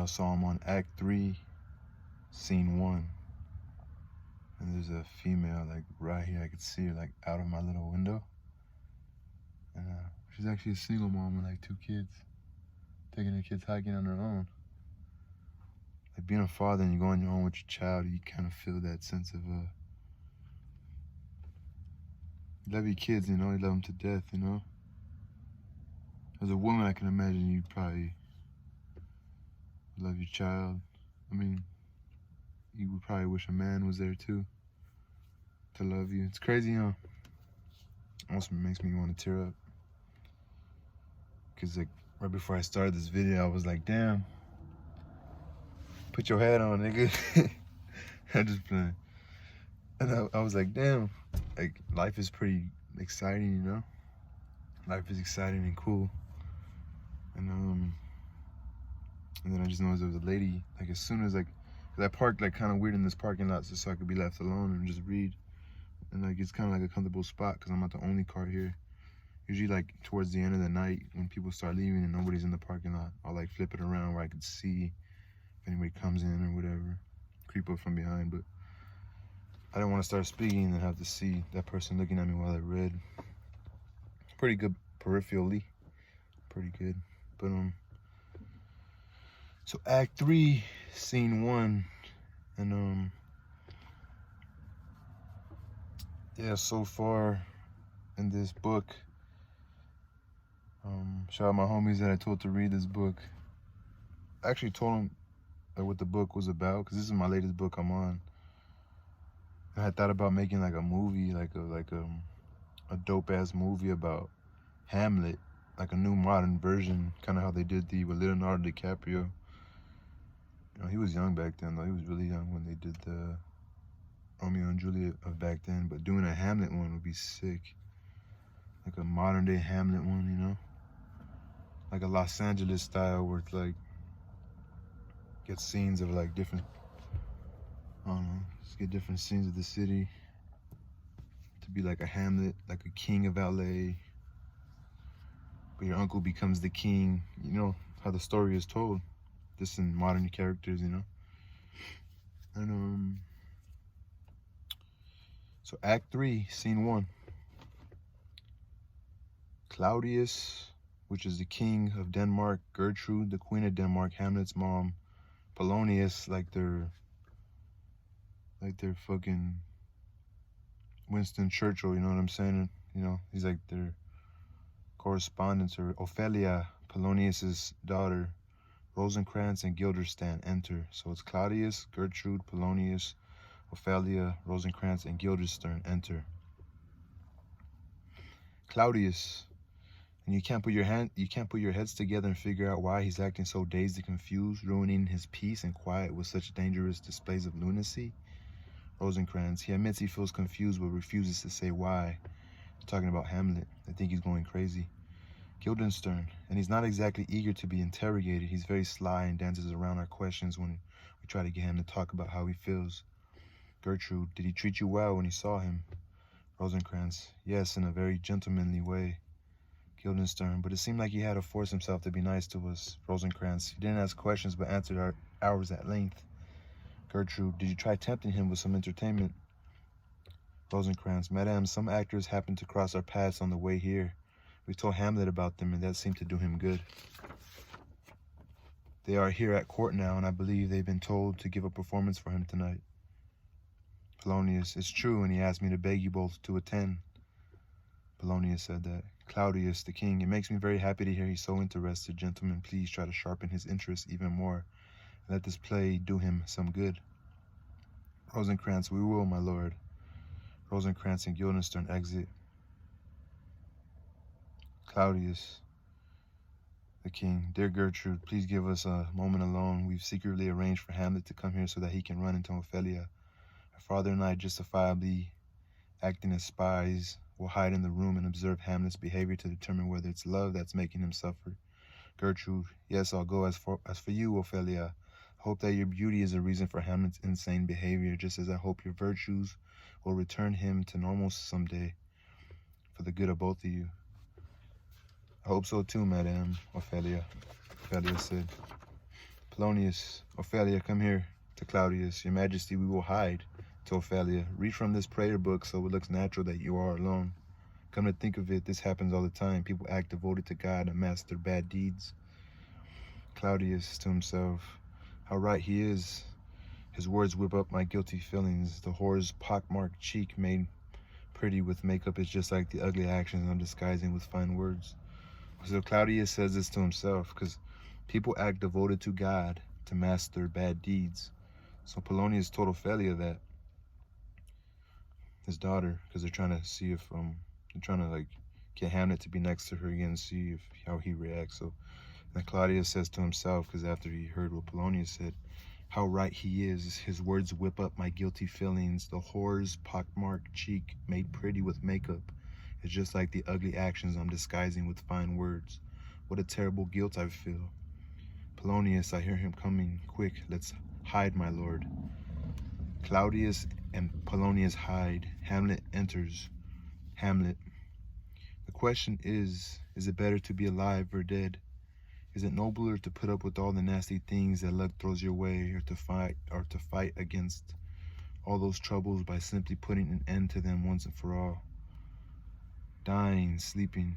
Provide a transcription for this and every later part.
y'all saw I'm on Act 3, Scene 1. And there's a female, like, right here. I could see her, like, out of my little window. And she's actually a single mom with, like, 2 kids. Taking her kids hiking on her own. Like, being a father and you go on your own with your child, you kind of feel that sense of, you love your kids, you know, you love them to death, you know. As a woman, I can imagine you probably love your child. I mean, you would probably wish a man was there too, to love you. It's crazy, huh? Almost makes me want to tear up. Cause like, right before I started this video, I was like, damn, put your hat on, nigga. I just playing. And I was like, damn, like, life is pretty exciting, you know? Life is exciting and cool. And then I just noticed there was a lady, like, as soon as, like, cause I parked, like, kind of weird in this parking lot just so I could be left alone and just read. And, like, it's kind of like a comfortable spot because I'm not the only car here. Usually, like, towards the end of the night when people start leaving and nobody's in the parking lot, I'll, like, flip it around where I could see if anybody comes in or whatever. Creep up from behind, but I didn't want to start speaking and have to see that person looking at me while I read. Pretty good peripherally. Pretty good. But, so Act 3, Scene 1, and, yeah, so far in this book, shout out my homies that I told to read this book. I actually told them what the book was about, because this is my latest book I'm on. I had thought about making like a movie, like a dope-ass movie about Hamlet, like a new modern version, kind of how they did with Leonardo DiCaprio. You know, he was young back then, though. He was really young when they did the Romeo and Juliet of back then. But doing a Hamlet one would be sick. Like a modern-day Hamlet one, you know? Like a Los Angeles style where it's like, get scenes of like different, I don't know, just get different scenes of the city. To be like a Hamlet, like a king of LA. But your uncle becomes the king. You know how the story is told. Just in modern characters, you know? And so Act 3, Scene 1. Claudius, which is the king of Denmark, Gertrude, the queen of Denmark, Hamlet's mom, Polonius, like they're fucking Winston Churchill, you know what I'm saying? You know, he's like their correspondence. Or Ophelia, Polonius's daughter, Rosencrantz and Guildenstern enter. So it's Claudius, Gertrude, Polonius, Ophelia, Rosencrantz, and Guildenstern enter. Claudius, and you can't put your heads together and figure out why he's acting so dazed and confused, ruining his peace and quiet with such dangerous displays of lunacy. Rosencrantz, he admits he feels confused but refuses to say why. Talking about Hamlet, I think he's going crazy. Guildenstern, and he's not exactly eager to be interrogated. He's very sly and dances around our questions when we try to get him to talk about how he feels. Gertrude, did he treat you well when you saw him? Rosencrantz, yes, in a very gentlemanly way. Guildenstern, but it seemed like he had to force himself to be nice to us. Rosencrantz, he didn't ask questions but answered ours at length. Gertrude, did you try tempting him with some entertainment? Rosencrantz, Madame, some actors happened to cross our paths on the way here. We told Hamlet about them, and that seemed to do him good. They are here at court now, and I believe they've been told to give a performance for him tonight. Polonius, it's true, and he asked me to beg you both to attend. Polonius said that. Claudius, the king, it makes me very happy to hear he's so interested. Gentlemen, please try to sharpen his interest even more. Let this play do him some good. Rosencrantz, we will, my lord. Rosencrantz and Guildenstern exit. Claudius, the king, dear Gertrude, please give us a moment alone. We've secretly arranged for Hamlet to come here so that he can run into Ophelia. Our father and I, justifiably acting as spies, will hide in the room and observe Hamlet's behavior to determine whether it's love that's making him suffer. Gertrude, yes, I'll go. As for you, Ophelia, I hope that your beauty is a reason for Hamlet's insane behavior, just as I hope your virtues will return him to normal someday for the good of both of you. I hope so too, Madame, Ophelia said. Polonius, Ophelia, come here. To Claudius, Your Majesty, we will hide. To Ophelia, read from this prayer book so it looks natural that you are alone. Come to think of it, this happens all the time. People act devoted to God and mask their bad deeds. Claudius, to himself, how right he is. His words whip up my guilty feelings. The whore's pockmarked cheek made pretty with makeup is just like the ugly actions I'm disguising with fine words. So Claudius says this to himself because people act devoted to God to mask their bad deeds. So Polonius told Ophelia that, his daughter, because they're trying to see if they're trying to like get Hamlet to be next to her again and see how he reacts. So then Claudius says to himself, because after he heard what Polonius said, how right he is. His words whip up my guilty feelings. The whore's pockmarked cheek made pretty with makeup is just like the ugly actions I'm disguising with fine words. What a terrible guilt I feel. Polonius, I hear him coming. Quick, let's hide, my lord. Claudius and Polonius hide. Hamlet enters. Hamlet. The question is it better to be alive or dead? Is it nobler to put up with all the nasty things that luck throws your way, or to fight against all those troubles by simply putting an end to them once and for all? Dying, sleeping,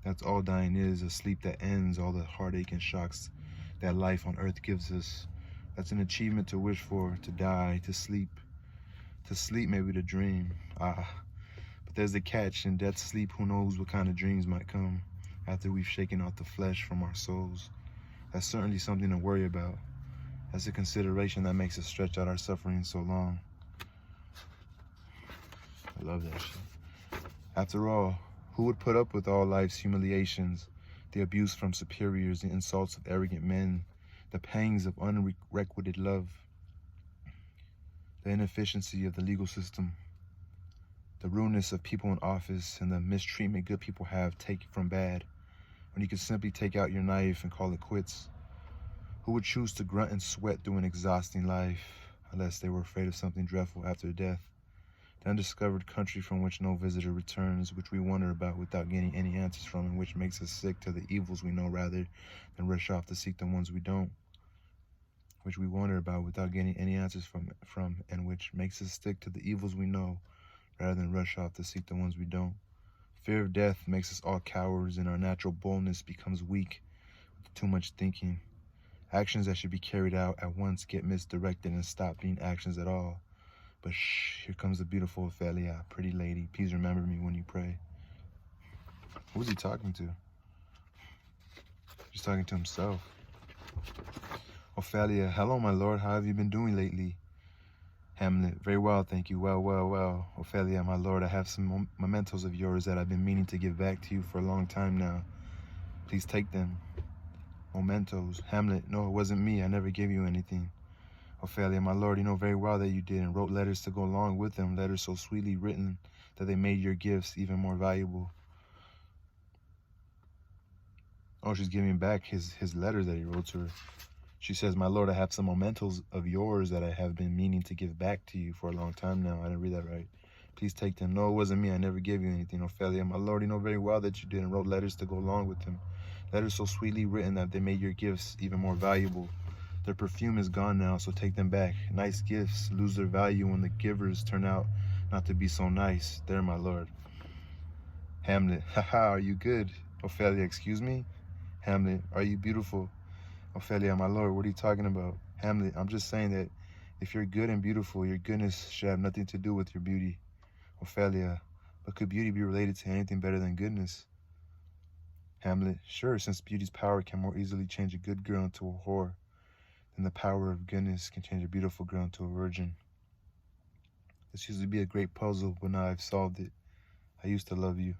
that's all dying is, a sleep that ends all the heartache and shocks that life on earth gives us. That's an achievement to wish for, to die, to sleep. To sleep, maybe to dream. But there's a catch. In death's sleep, who knows what kind of dreams might come after we've shaken out the flesh from our souls. That's certainly something to worry about. That's a consideration that makes us stretch out our suffering so long. I love that shit. After all, who would put up with all life's humiliations, the abuse from superiors, the insults of arrogant men, the pangs of unrequited love, the inefficiency of the legal system, the rudeness of people in office, and the mistreatment good people have take from bad, when you could simply take out your knife and call it quits? Who would choose to grunt and sweat through an exhausting life, unless they were afraid of something dreadful after death? The undiscovered country from which no visitor returns, which we wonder about without getting any answers from, and which makes us sick to the evils we know rather than rush off to seek the ones we don't. Which we wonder about without getting any answers from, and which makes us stick to the evils we know rather than rush off to seek the ones we don't. Fear of death makes us all cowards, and our natural boldness becomes weak with too much thinking. Actions that should be carried out at once get misdirected and stop being actions at all. But shh, here comes the beautiful Ophelia. Pretty lady, please remember me when you pray. Who's he talking to? He's talking to himself. Ophelia, hello, my lord. How have you been doing lately? Hamlet, very well, thank you. Well. Ophelia, my lord, I have some mementos of yours that I've been meaning to give back to you for a long time now. Please take them. Mementos. Hamlet, no, it wasn't me. I never gave you anything. Ophelia, my lord, you know very well that you did, and wrote letters to go along with them, letters so sweetly written that they made your gifts even more valuable. Oh, she's giving back his letters that he wrote to her. She says, my lord, I have some mementos of yours that I have been meaning to give back to you for a long time now. I didn't read that right. Please take them. No, it wasn't me. I never gave you anything. Ophelia, my lord, you know very well that you did, and wrote letters to go along with them. Letters so sweetly written that they made your gifts even more valuable. Their perfume is gone now, so take them back. Nice gifts lose their value when the givers turn out not to be so nice. There, my lord. Hamlet, haha, are you good? Ophelia, excuse me? Hamlet, are you beautiful? Ophelia, my lord, what are you talking about? Hamlet, I'm just saying that if you're good and beautiful, your goodness should have nothing to do with your beauty. Ophelia, but could beauty be related to anything better than goodness? Hamlet, sure, since beauty's power can more easily change a good girl into a whore than the power of goodness can change a beautiful girl into a virgin. This used to be a great puzzle, but now I've solved it. I used to love you.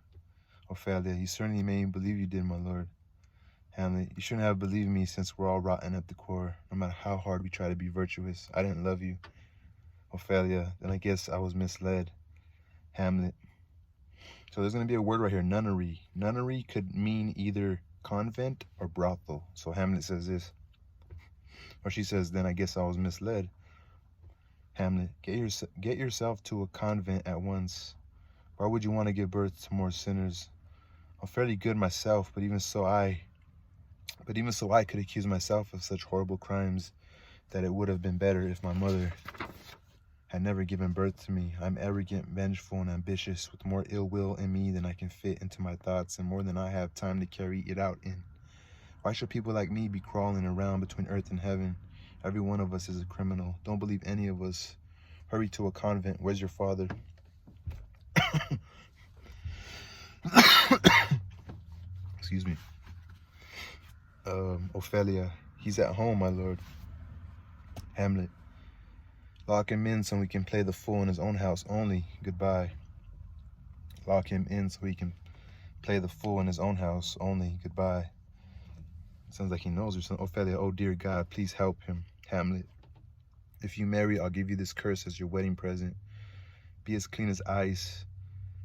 Ophelia, you certainly made me believe you did, my lord. Hamlet, you shouldn't have believed me since we're all rotten at the core, no matter how hard we try to be virtuous. I didn't love you. Ophelia, then I guess I was misled. Hamlet, so there's going to be a word right here, nunnery. Nunnery could mean either convent or brothel. So Hamlet says this, or she says, then I guess I was misled. Hamlet, get yourself to a convent at once. Why would you want to give birth to more sinners? I'm fairly good myself, but even so, But even so, I could accuse myself of such horrible crimes that it would have been better if my mother had never given birth to me. I'm arrogant, vengeful, and ambitious, with more ill will in me than I can fit into my thoughts, and more than I have time to carry it out in. Why should people like me be crawling around between earth and heaven? Every one of us is a criminal. Don't believe any of us. Hurry to a convent. Where's your father? Excuse me. Ophelia. He's at home, my lord. Hamlet. Lock him in so he can play the fool in his own house only. Goodbye. Lock him in so he can play the fool in his own house only. Goodbye. Sounds like he knows or something. Ophelia. Oh dear God, please help him. Hamlet. If you marry, I'll give you this curse as your wedding present. Be as clean as ice,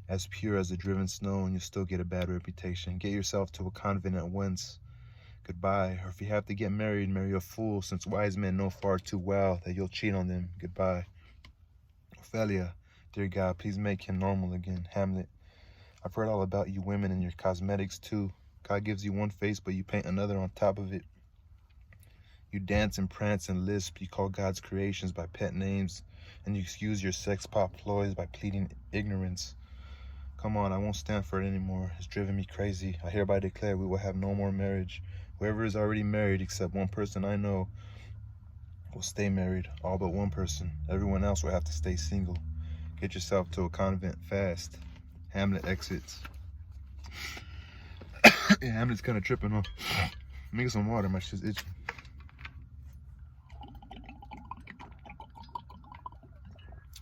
as pure as the driven snow, and you'll still get a bad reputation. Get yourself to a convent at once. Goodbye. Or if you have to get married, marry a fool, since wise men know far too well that you'll cheat on them. Goodbye. Ophelia. Dear God, please make him normal again. Hamlet. I've heard all about you women and your cosmetics too. God gives you one face, but you paint another on top of it. You dance and prance and lisp. You call God's creations by pet names, and you excuse your sex pop ploys by pleading ignorance. Come on, I won't stand for it anymore. It's driven me crazy. I hereby declare we will have no more marriage. Whoever is already married, except one person I know, will stay married. All but one person. Everyone else will have to stay single. Get yourself to a convent fast. Hamlet exits. Yeah, Hamlet's kind of tripping, huh? Let me get some water. My shit's itching.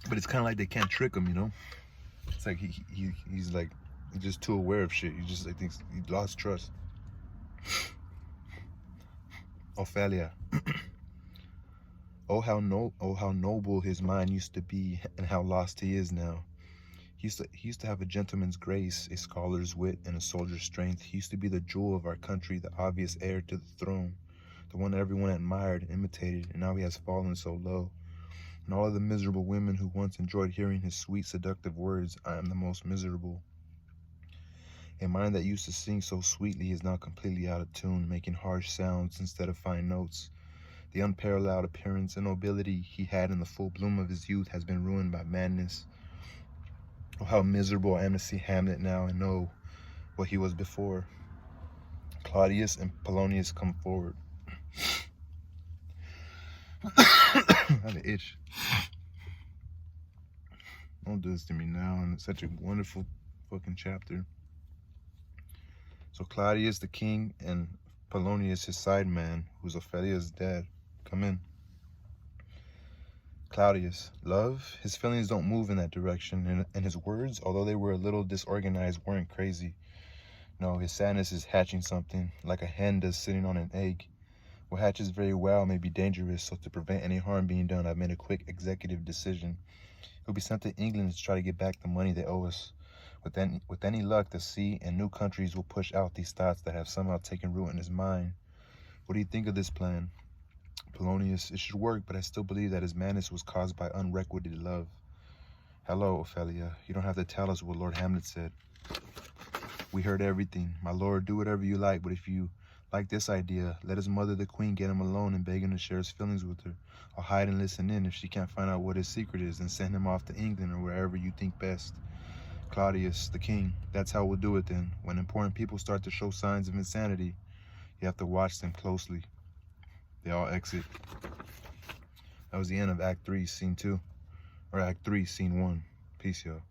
But it's kind of like they can't trick him, you know? It's like he's like just too aware of shit. He just like thinks he lost trust. Ophelia. Oh how noble his mind used to be, and how lost he is now. He used to have a gentleman's grace, a scholar's wit, and a soldier's strength. He used to be the jewel of our country, the obvious heir to the throne, the one everyone admired and imitated, and now he has fallen so low. And all of the miserable women who once enjoyed hearing his sweet, seductive words, I am the most miserable. A mind that used to sing so sweetly is now completely out of tune, making harsh sounds instead of fine notes. The unparalleled appearance and nobility he had in the full bloom of his youth has been ruined by madness. Oh, how miserable I am to see Hamlet now and know what he was before. Claudius and Polonius come forward. I have an itch. Don't do this to me now. And it's such a wonderful fucking chapter. So Claudius the king and Polonius his side man, who's Ophelia's dad, come in. Claudius. Love? His feelings don't move in that direction, and his words, although they were a little disorganized, weren't crazy. No, his sadness is hatching something, like a hen does sitting on an egg. What hatches very well may be dangerous, so to prevent any harm being done, I've made a quick executive decision. He'll be sent to England to try to get back the money they owe us. With any luck, the sea and new countries will push out these thoughts that have somehow taken root in his mind. What do you think of this plan? Polonius. It should work, but I still believe that his madness was caused by unrequited love. Hello, Ophelia. You don't have to tell us what Lord Hamlet said. We heard everything. My lord, do whatever you like, but if you like this idea, let his mother, the queen, get him alone and beg him to share his feelings with her. I'll hide and listen in. If she can't find out what his secret is, then send him off to England or wherever you think best. Claudius, the king. That's how we'll do it then. When important people start to show signs of insanity, you have to watch them closely. They all exit. That was the end of Act 3, Scene 2. Or Act 3, Scene 1. Peace, y'all.